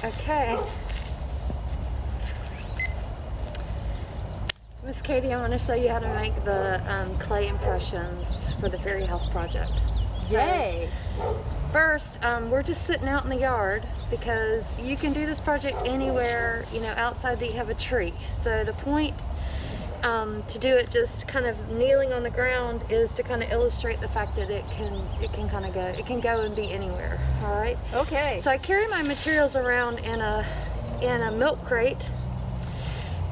Okay. Miss Katie, I want to show you how to make the clay impressions for the Fairyhouse project. Yay! First, we're just sitting out in the yard because you can do this project anywhere, outside that you have a tree. So the point to do it just kind of kneeling on the ground is to kind of illustrate the fact that it can go and be anywhere. All right. Okay. So I carry my materials around in a milk crate,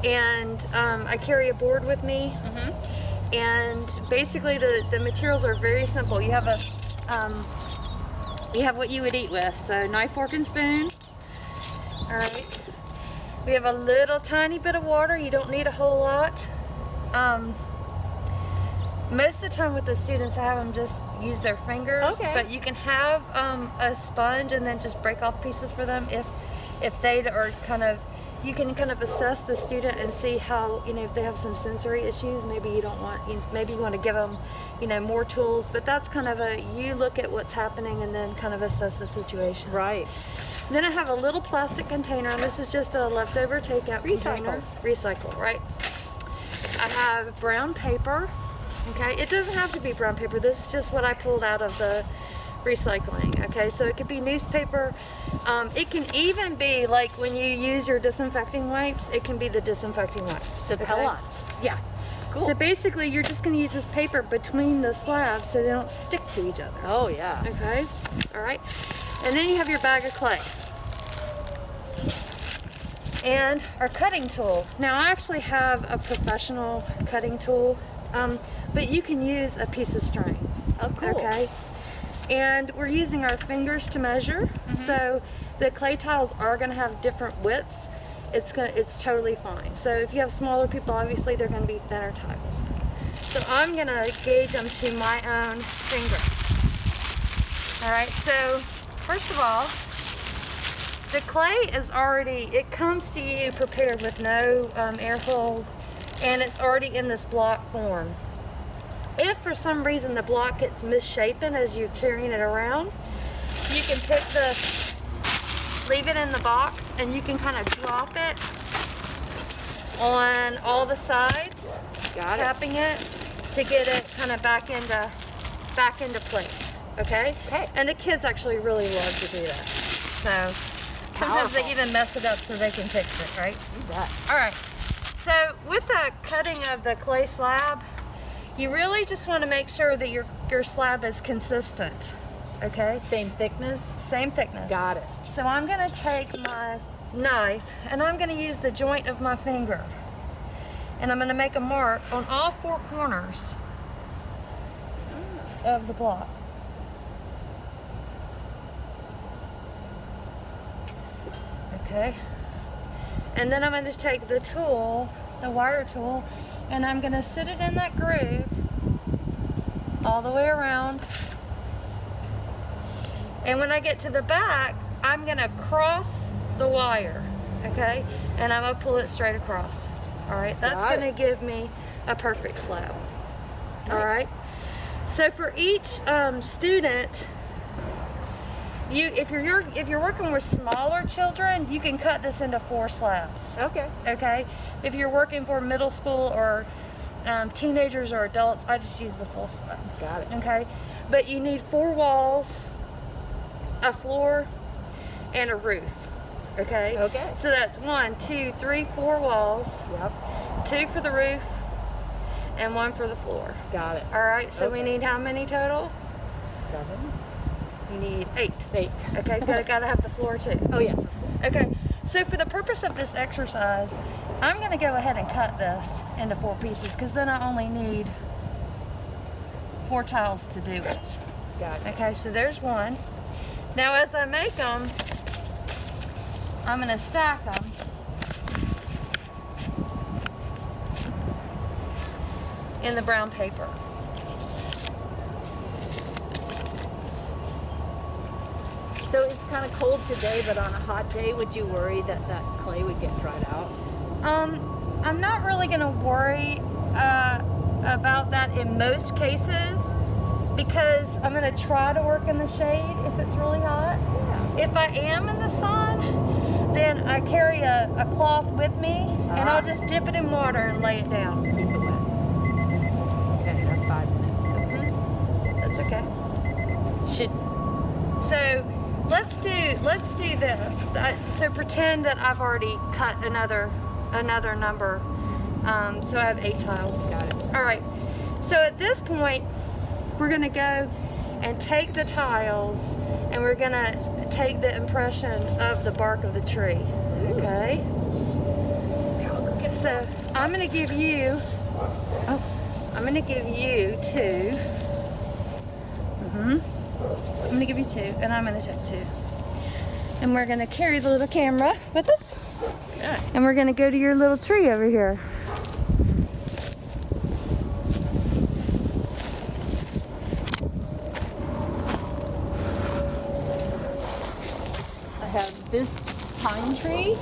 and I carry a board with me. Mm-hmm. And basically the materials are very simple. You have what you would eat with, so knife, fork, and spoon. All right. We have a little tiny bit of water. You don't need a whole lot. Most of the time with the students, I have them just use their fingers. Okay. But you can have a sponge and then just break off pieces for them if they are you can kind of assess the student and see how, if they have some sensory issues, maybe you want to give them, more tools, but that's kind of you look at what's happening and then kind of assess the situation. Right. Then I have a little plastic container, and this is just a leftover takeout container. Recycle, right? I have brown paper, okay? It doesn't have to be brown paper. This is just what I pulled out of the recycling, okay? So it could be newspaper. It can even be like when you use your disinfecting wipes, it can be the disinfecting wipes. So Pella. Yeah. Cool. So basically you're just gonna use this paper between the slabs so they don't stick to each other. Oh yeah. Okay, all right. And then you have your bag of clay. And our cutting tool. Now I actually have a professional cutting tool, but you can use a piece of string. Oh, cool. Okay. And we're using our fingers to measure. Mm-hmm. So the clay tiles are going to have different widths. It's totally fine. So if you have smaller people, obviously they're going to be thinner tiles. So I'm going to gauge them to my own finger. All right. So first of all, the clay it comes to you prepared with no air holes, and it's already in this block form. If for some reason the block gets misshapen as you're carrying it around, you can leave it in the box, and you can kind of drop it on all the sides, tapping it to get it kind of back into place. Okay? Okay. And the kids actually really love to do that. So sometimes they even mess it up so they can fix it, right? You bet. All right. So with the cutting of the clay slab, you really just want to make sure that your slab is consistent, okay? Same thickness? Same thickness. Got it. So I'm going to take my knife, and I'm going to use the joint of my finger. And I'm going to make a mark on all four corners of the block. Okay. And then I'm going to take the tool, the wire tool, and I'm going to sit it in that groove all the way around. And when I get to the back, I'm going to cross the wire, okay? And I'm going to pull it straight across. All right, that's going to give me a perfect slab. Nice. All right. So for each student, if you're working with smaller children, you can cut this into 4 slabs. Okay. Okay. If you're working for middle school or teenagers or adults, I just use the full slab. Got it. Okay. But you need 4 walls, a floor, and a roof. Okay. Okay. So that's 1, 2, 3, 4 walls. Yep. 2 for the roof, and 1 for the floor. Got it. All right. So we Okay. need how many total? 7. You need 8. 8. Okay. Gotta have the floor too. Oh yeah. Okay, so for the purpose of this exercise, I'm going to go ahead and cut this into 4 pieces because then I only need 4 tiles to do it. Got it. Okay, so there's 1. Now as I make them, I'm going to stack them. In the brown paper. So it's kind of cold today, but on a hot day, would you worry that clay would get dried out? I'm not really going to worry about that in most cases because I'm going to try to work in the shade if it's really hot. Yeah. If I am in the sun, then I carry a cloth with me, and I'll just dip it in water and lay it down. Keep it wet. Okay, that's 5 minutes. That's okay. So let's do this. So pretend that I've already cut another number. So I have 8 tiles. Got it. All right. So at this point, we're gonna go and take the tiles, and we're gonna take the impression of the bark of the tree. Okay. So I'm gonna give you. I'm gonna give you 2. I'm gonna give you 2, and I'm gonna take 2. And we're gonna carry the little camera with us. Good. And we're gonna go to your little tree over here. I have this pine tree,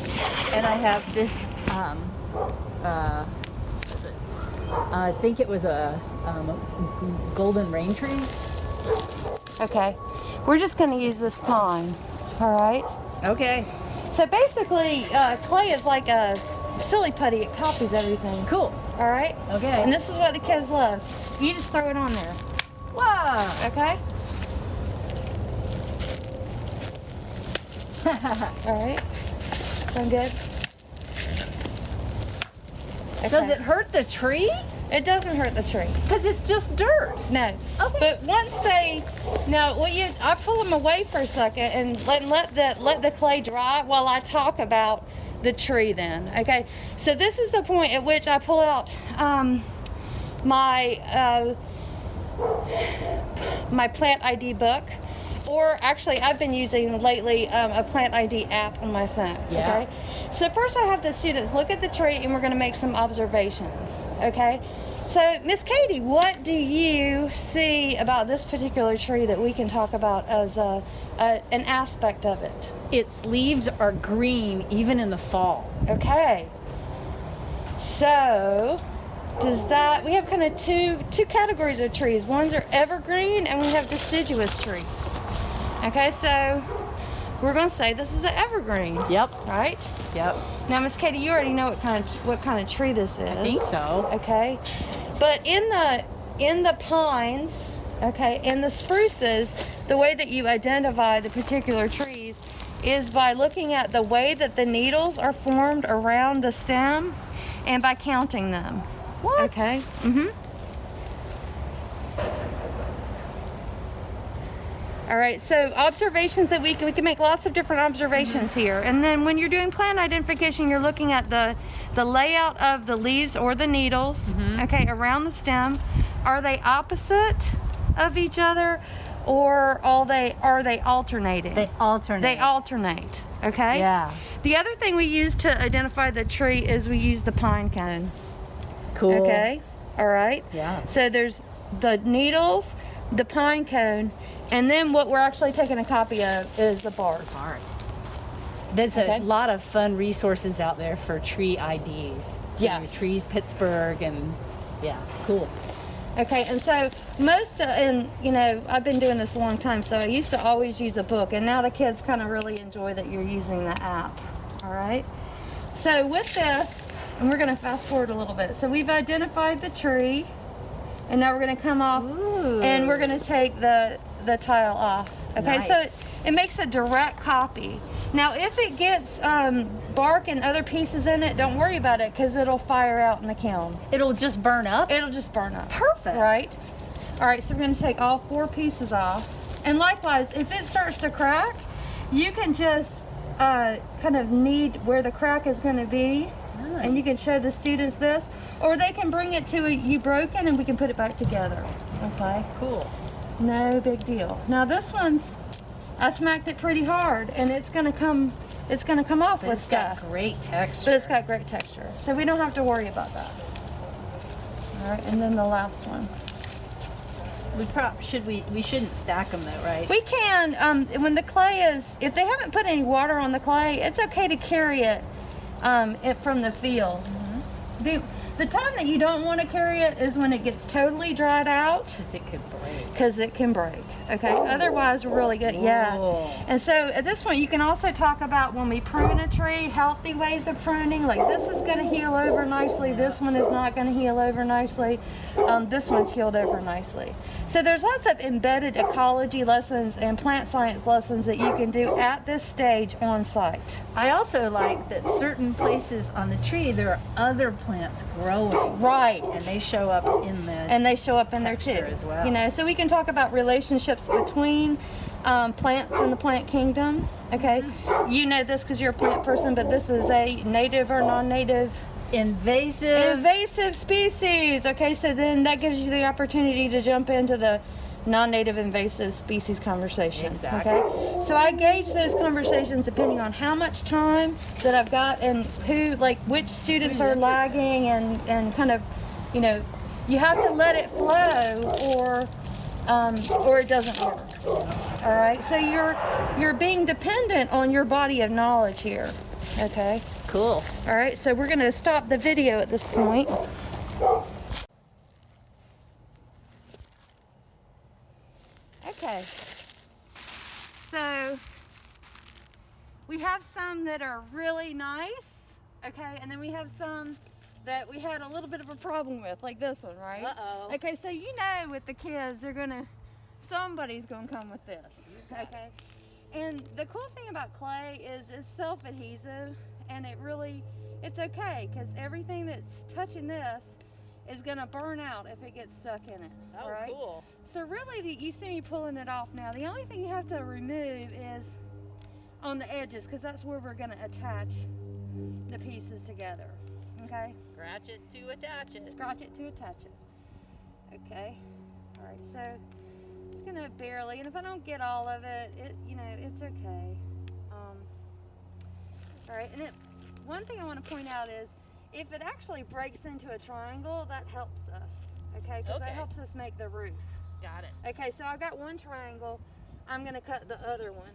and I have this, I think it was a golden rain tree. Okay. We're just gonna use this pine. All right. Okay. So basically, clay is like a silly putty. It copies everything. Cool. All right. Okay. And this is what the kids love. You just throw it on there. Wow. Okay. All right. Sound good? Does it hurt the tree? It doesn't hurt the tree. Because it's just dirt. No. Okay. But once they, now I pull them away for a second and let the clay dry while I talk about the tree. Then, okay. So this is the point at which I pull out my plant ID book, or actually I've been using lately a plant ID app on my phone. Yeah. Okay. So first I have the students look at the tree, and we're going to make some observations. Okay. So Miss Katie, what do you see about this particular tree that we can talk about as an aspect of it? Its leaves are green even in the fall. Okay. So we have kind of two categories of trees. Ones are evergreen, and we have deciduous trees. Okay, so we're going to say this is an evergreen. Yep. Right? Yep. Now, Miss Katie, you already know what kind of tree this is. I think so. Okay. But in the pines, okay, in the spruces, the way that you identify the particular trees is by looking at the way that the needles are formed around the stem, and by counting them. What? Okay. All right, so observations that we can make lots of different observations here. And then when you're doing plant identification, you're looking at the layout of the leaves or the needles, okay, around the stem. Are they opposite of each other, or are they alternating? They alternate. They alternate, okay? Yeah. The other thing we use to identify the tree is we use the pine cone. Cool. Okay, all right? Yeah. So there's the needles, the pine cone, and then what we're actually taking a copy of is the bark. There's Okay. a lot of fun resources out there for tree IDs. Yes. Trees Pittsburgh, and yeah, cool. Okay, and so I've been doing this a long time, so I used to always use a book, and now the kids kind of really enjoy that you're using the app. All right? So with this, and we're going to fast forward a little bit. So we've identified the tree, and now we're going to come off, and we're going to take the tile off. Okay, Nice. so it makes a direct copy. Now, if it gets bark and other pieces in it, don't worry about it, because it'll fire out in the kiln. It'll just burn up? It'll just burn up. Perfect. Right? All right, so we're going to take all 4 pieces off. And likewise, if it starts to crack, you can just kind of knead where the crack is going to be. Nice. And you can show the students this, or they can bring it to you broken, and we can put it back together. Okay? Cool. No big deal. Now this one's, I smacked it pretty hard, and it's gonna come off But with it's stuff. got great texture. But it's got great texture, so we don't have to worry about that. All right, and then the last one. We shouldn't stack them though, right? We can, when the clay is, if they haven't put any water on the clay, it's okay to carry it from the field. The time that you don't want to carry it is when it gets totally dried out. Because it could break. Because it can break. Okay. Otherwise, we're really good. Yeah. And so at this point, you can also talk about when we prune a tree, healthy ways of pruning. Like this is going to heal over nicely. This one is not going to heal over nicely. This one's healed over nicely. So there's lots of embedded ecology lessons and plant science lessons that you can do at this stage on site. I also like that certain places on the tree there are other plants growing. Right. And they show up in the And they show up in there too. as well. You know, so we can talk about relationships between plants in the plant kingdom. Okay. You know this because you're a plant person, but this is a native or non-native invasive species. Okay, so then that gives you the opportunity to jump into the non-native invasive species conversation. Exactly. Okay, so I gauge those conversations depending on how much time that I've got and who, like which students are lagging and kind of, you know, you have to let it flow or it doesn't work. All right, so you're being dependent on your body of knowledge here. Okay. Cool. All right, so we're going to stop the video at this point. Okay. So we have some that are really nice, okay, and then we have some that we had a little bit of a problem with, like this one, right? Uh-oh. Okay, so you know with the kids, somebody's gonna come with this, okay? And the cool thing about clay is it's self-adhesive, and it's okay, because everything that's touching this is gonna burn out if it gets stuck in it. Oh, right? cool. So really, you see me pulling it off now. The only thing you have to remove is on the edges, because that's where we're gonna attach the pieces together, okay? Scratch it to attach it. Scratch it to attach it. Okay, all right, so just gonna barely, and if I don't get all of it, it's okay. All right, and one thing I want to point out is if it actually breaks into a triangle, that helps us, okay? Because that helps us make the roof. Got it. Okay, so I've got one triangle. I'm gonna cut the other one.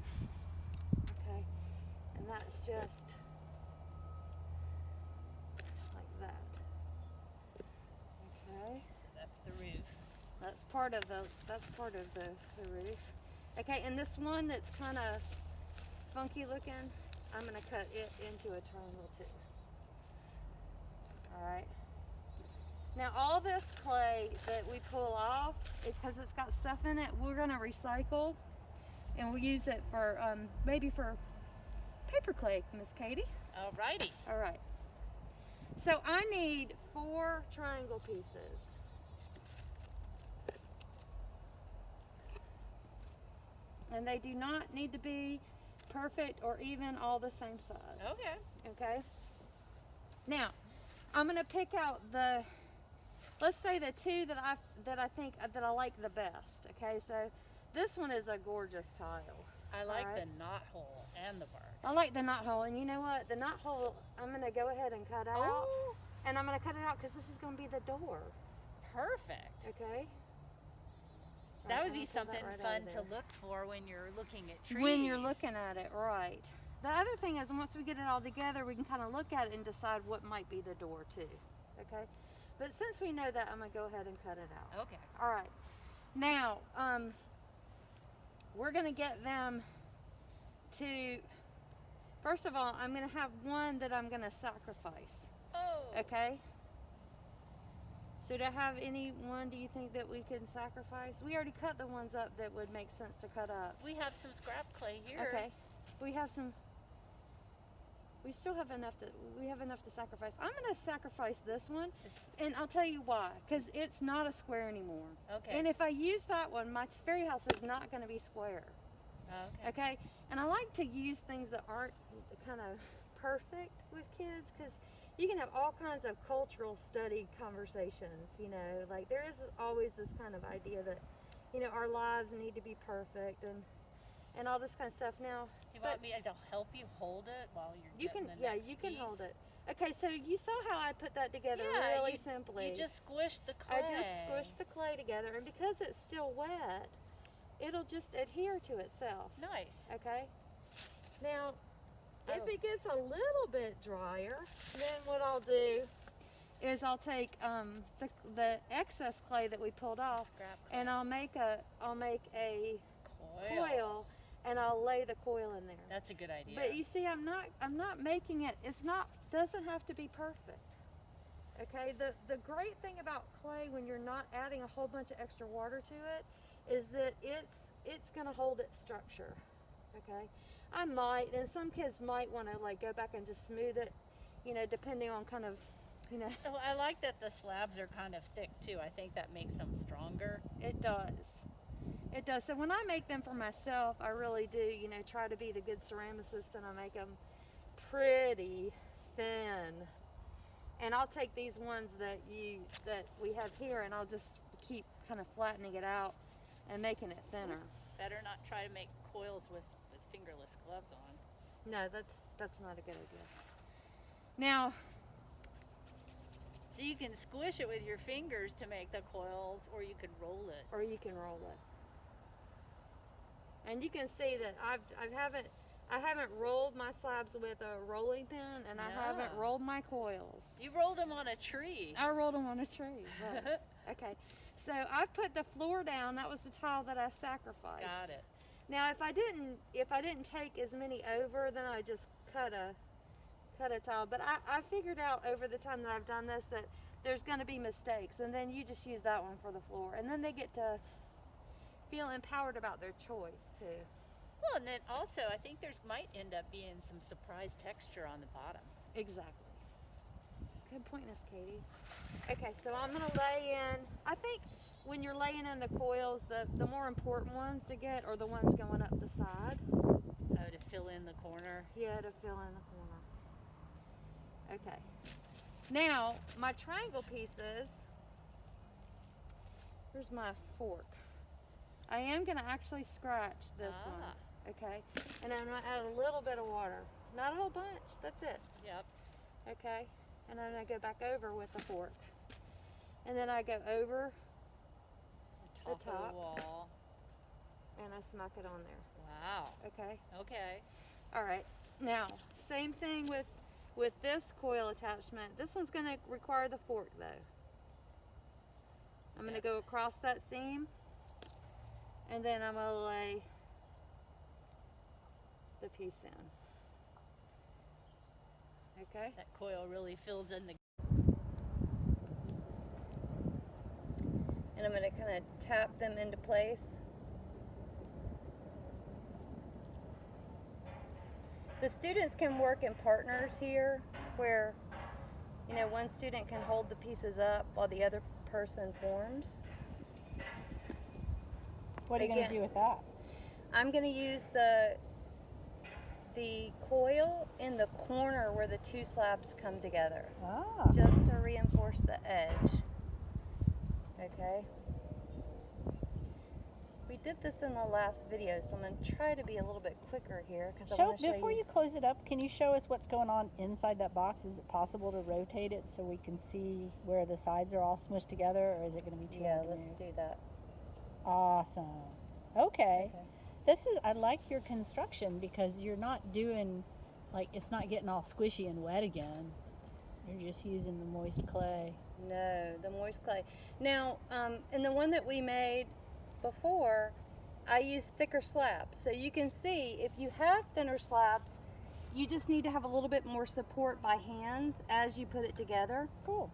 Okay, and that's just like that. Okay. So that's the roof. That's part of the roof. Okay, and this one that's kind of funky looking, I'm gonna cut it into a triangle too. All right. Now all this clay that we pull off, because it's got stuff in it, we're gonna recycle, and we'll use it for maybe for paper clay, Miss Katie. Alrighty. All right. So I need 4 triangle pieces. And they do not need to be perfect or even all the same size. Okay. Okay. Now, I'm gonna pick out let's say the 2 that I think that I like the best. Okay, so this one is a gorgeous tile. I like the knot hole and the bark. I like the knot hole, and you know what? The knot hole, I'm gonna go ahead and cut out, and I'm gonna cut it out because this is gonna be the door. Perfect. Okay. So that would be something fun to look for when you're looking at trees. When you're looking at it, right. The other thing is, once we get it all together, we can kind of look at it and decide what might be the door too. Okay. But since we know that, I'm gonna go ahead and cut it out. Okay. All right. Now, we're gonna get them to. First of all, I'm gonna have one that I'm gonna sacrifice. Oh. Okay. So to have any one, do you think that we can sacrifice? We already cut the ones up that would make sense to cut up. We have some scrap clay here. Okay. We still have enough to sacrifice. I'm going to sacrifice this one, and I'll tell you why. Because it's not a square anymore. Okay. And if I use that one, my fairy house is not going to be square. Okay. Okay? And I like to use things that aren't kind of perfect with kids, because you can have all kinds of cultural study conversations, like there is always this kind of idea that, our lives need to be perfect and all this kind of stuff. Now, do you want me to help you hold it while you're getting the next you can piece? hold it. Okay, so you saw how I put that together really simply. You just squish the clay. I just squished the clay together, and because it's still wet, it'll just adhere to itself. Nice. Okay. Now, if it gets a little bit drier, then what I'll do is I'll take the excess clay that we pulled off, Scrap clay. and I'll make a coil, and I'll lay the coil in there. That's a good idea. But you see, I'm not making it. Doesn't have to be perfect. Okay. The great thing about clay when you're not adding a whole bunch of extra water to it is that it's going to hold its structure. Okay. I might, and some kids might want to like go back and just smooth it, you know, depending on kind of, you know. Oh, I like that the slabs are kind of thick too. I think that makes them stronger. It does. It does. So when I make them for myself, I really do, you know, try to be the good ceramicist, and I make them pretty thin. And I'll take these ones that we have here, and I'll just keep kind of flattening it out and making it thinner. Better not try to make coils with fingerless gloves on. No, that's not a good idea. Now, so you can squish it with your fingers to make the coils, or you could roll it. Or you can roll it. And you can see that I haven't rolled my slabs with a rolling pin, and I haven't rolled my coils. You rolled them on a tree. I rolled them on a tree. Right. Okay. So I've put the floor down. That was the tile that I sacrificed. Got it. Now, if I didn't take as many over, then I just cut a tile. But I figured out over the time that I've done this that there's going to be mistakes, and then you just use that one for the floor, and then they get to feel empowered about their choice too. Well, and then also I think there's might end up being some surprise texture on the bottom. Exactly. Good point, Miss Katie. Okay, so I'm going to lay in, I think when you're laying in the coils, the more important ones to get are the ones going up the side. Oh, to fill in the corner? Yeah, to fill in the corner. Okay. Now, my triangle pieces, here's my fork. I am going to actually scratch this one, okay? And I'm going to add a little bit of water. Not a whole bunch, that's it. Yep. Okay, and I'm going to go back over with the fork. And then I go over the top of the wall. And I smack it on there. Wow. Okay? Okay. All right, now, same thing with this coil attachment. This one's going to require the fork though. I'm going to go across that seam, and then I'm going to lay the piece in. Okay? That coil really fills in the... And I'm going to kind of tap them into place. The students can work in partners here where, you know, one student can hold the pieces up while the other person forms. What are you going to do with that? I'm going to use the coil in the corner where the two slabs come together. Ah. Just to reinforce the edge. Okay? We did this in the last video, so I'm going to try to be a little bit quicker here because I want to show you. Before you close it up, can you show us what's going on inside that box? Is it possible to rotate it so we can see where the sides are all smushed together, or is it going to be too hard to move? Yeah, let's do that. Awesome. Okay. I like your construction because you're not doing, like, it's not getting all squishy and wet again. You're just using the moist clay. No, the moist clay. Now, in the one that we made before, I used thicker slabs. So you can see if you have thinner slabs, you just need to have a little bit more support by hands as you put it together. Cool.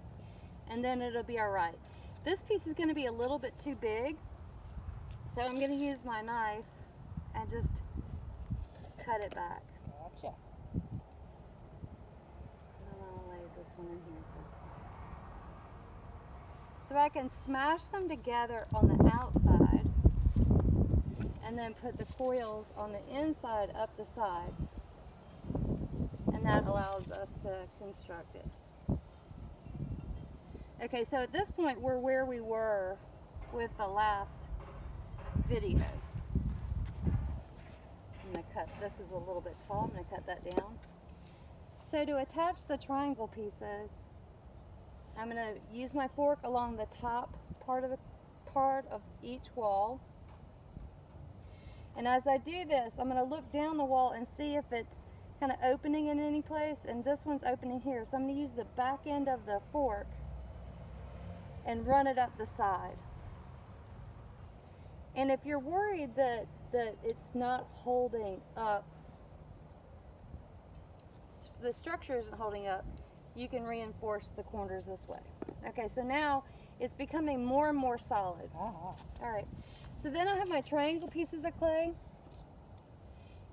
And then it'll be all right. This piece is going to be a little bit too big, so I'm going to use my knife and just cut it back. Gotcha. And I'm going to lay this one in here, this one. So I can smash them together on the outside and then put the coils on the inside up the sides. And that allows us to construct it. Okay, so at this point we're where we were with the last video. I'm going to cut, this is a little bit tall, I'm going to cut that down. So to attach the triangle pieces, I'm going to use my fork along the top part of each wall. And as I do this, I'm going to look down the wall and see if it's kind of opening in any place, and this one's opening here. So I'm going to use the back end of the fork and run it up the side. And if you're worried that it's not holding up, the structure isn't holding up, you can reinforce the corners this way. Okay, so now it's becoming more and more solid. All right, so then I have my triangle pieces of clay,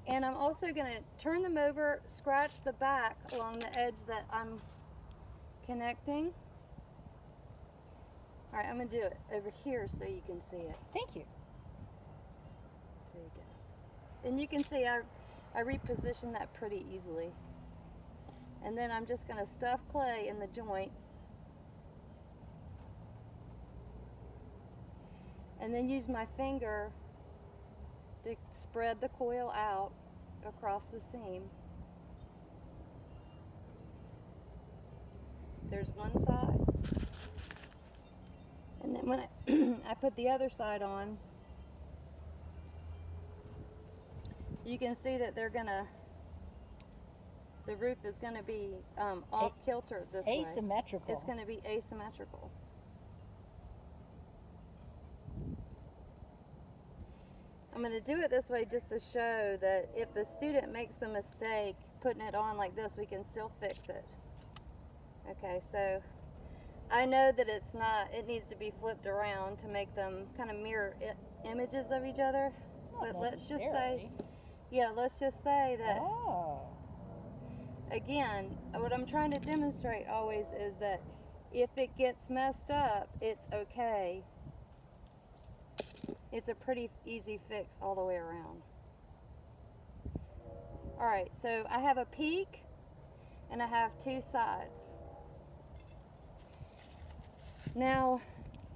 and I'm also going to turn them over, scratch the back along the edge that I'm connecting. All right, I'm going to do it over here so you can see it. Thank you. There you go. And you can see I repositioned that pretty easily. And then I'm just going to stuff clay in the joint. And then use my finger to spread the coil out across the seam. There's one side. And then when I put the other side on, you can see that the roof is going to be off kilter this way. Asymmetrical. It's going to be asymmetrical. I'm going to do it this way just to show that if the student makes the mistake putting it on like this, we can still fix it. Okay, so I know that it needs to be flipped around to make them kind of mirror images of each other. But let's just say, let's just say that, again, what I'm trying to demonstrate always is that if it gets messed up, it's okay. It's a pretty easy fix all the way around. All right, so I have a peak and I have two sides. Now,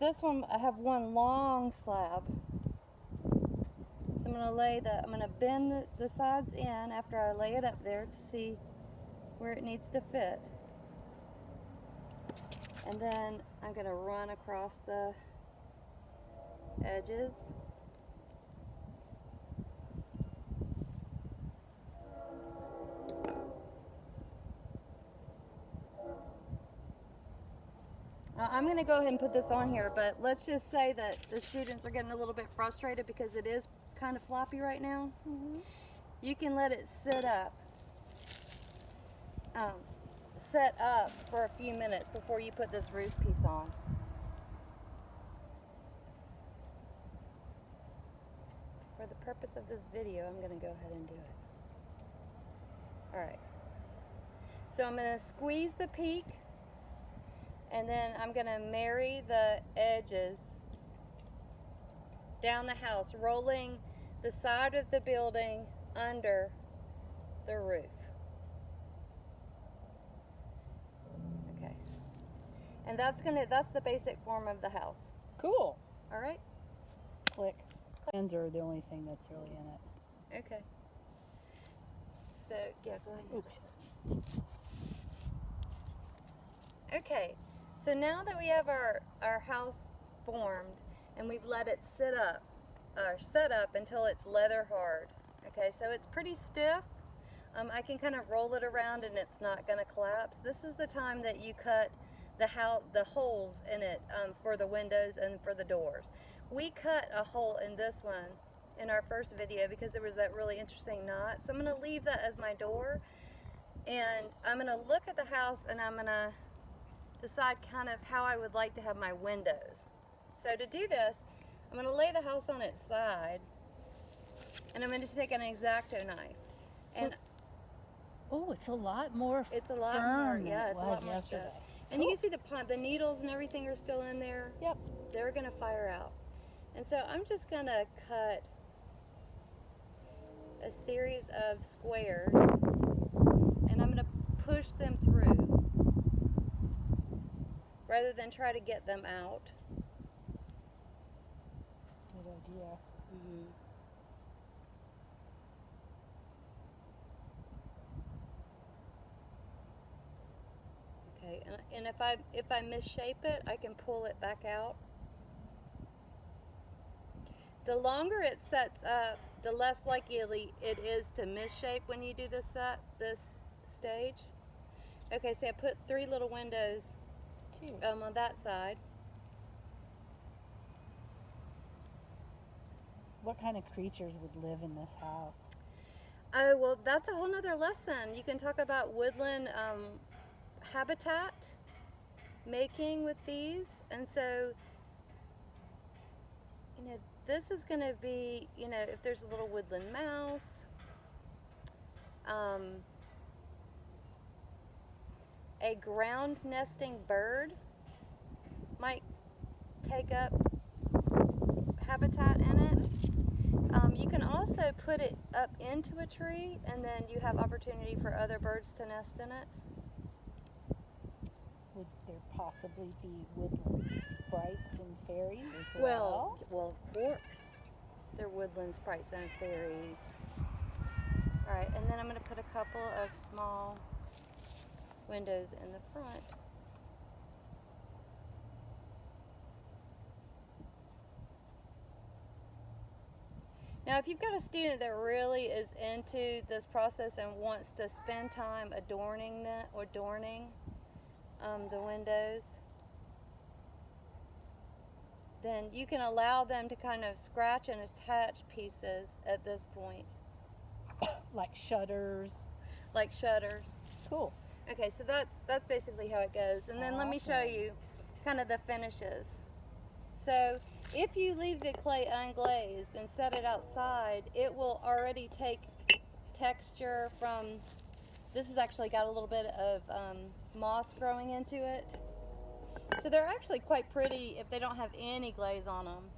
this one, I have one long slab. So I'm going to bend the sides in after I lay it up there to see where it needs to fit. And then I'm going to run across the edges. I'm going to go ahead and put this on here, but let's just say that the students are getting a little bit frustrated because it is kind of floppy right now. You can let it set up for a few minutes before you put this roof piece on. For the purpose of this video, I'm going to go ahead and do it. Alright, so I'm going to squeeze the peak, and then I'm going to marry the edges down the house, rolling the side of the building under the roof. Okay, and that's the basic form of the house. Cool. All right. Click. Hands are the only thing that's really in it. Okay. So yeah, go ahead. Oops. Okay. So now that we have our house formed and we've let it set up until it's leather hard. Okay, so it's pretty stiff. I can kind of roll it around and it's not going to collapse. This is the time that you cut the holes in it for the windows and for the doors. We cut a hole in this one in our first video because there was that really interesting knot. So I'm going to leave that as my door, and I'm going to look at the house and I'm going to decide kind of how I would like to have my windows. So to do this, I'm going to lay the house on its side, and I'm going to take an X-Acto knife. And oh, it's a lot more it's a lot firm more, than yeah, it it's a was lot more yesterday. stuff. And you can see the needles and everything are still in there. Yep. They're going to fire out. And so I'm just going to cut a series of squares, and I'm going to push them through rather than try to get them out. Good idea. Okay, and if I misshape it, I can pull it back out. The longer it sets up, the less likely it is to misshape when you do this stage. Okay, so I put 3 little windows Cute. on that side. What kind of creatures would live in this house? Oh, well, that's a whole nother lesson. You can talk about woodland habitat making with these. And so, you know, this is going to be, you know, if there's a little woodland mouse, a ground nesting bird might take up habitat in it. You can also put it up into a tree, and then you have opportunity for other birds to nest in it. Would there possibly be woodland sprites and fairies as well? Well, of course. They're woodland sprites and fairies. All right, and then I'm going to put a couple of small windows in the front. Now, if you've got a student that really is into this process and wants to spend time adorning the windows, then you can allow them to kind of scratch and attach pieces at this point. Like shutters. Like shutters. Cool. Okay, so that's basically how it goes. And then let me show Awesome. you kind of the finishes. So if you leave the clay unglazed and set it outside, it will already take texture from, this has actually got a little bit of moss growing into it. So they're actually quite pretty if they don't have any glaze on them.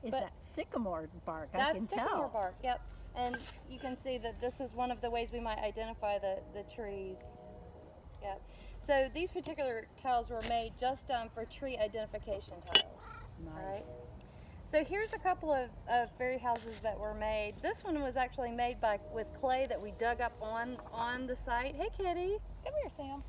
Is But that sycamore bark? I That's can sycamore tell. bark, yep. And you can see that this is one of the ways we might identify the trees. Yep. So these particular tiles were made just for tree identification tiles. Nice. All right. So here's a couple of fairy houses that were made. This one was actually made with clay that we dug up on the site. Hey, kitty. Come here, Sam.